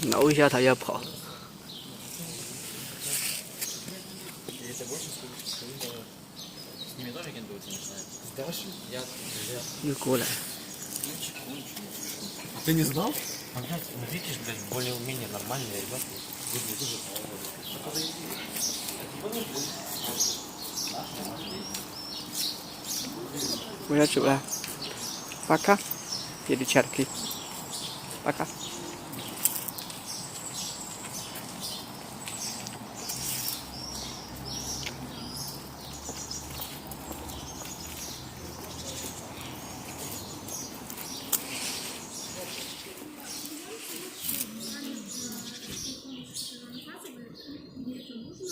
挠一下它要跑。又过来。Ты не знал? Ну, блядь, ну видишь, блядь, более-менее нормальные ребята. Ура, пока. Перечарки. Пока.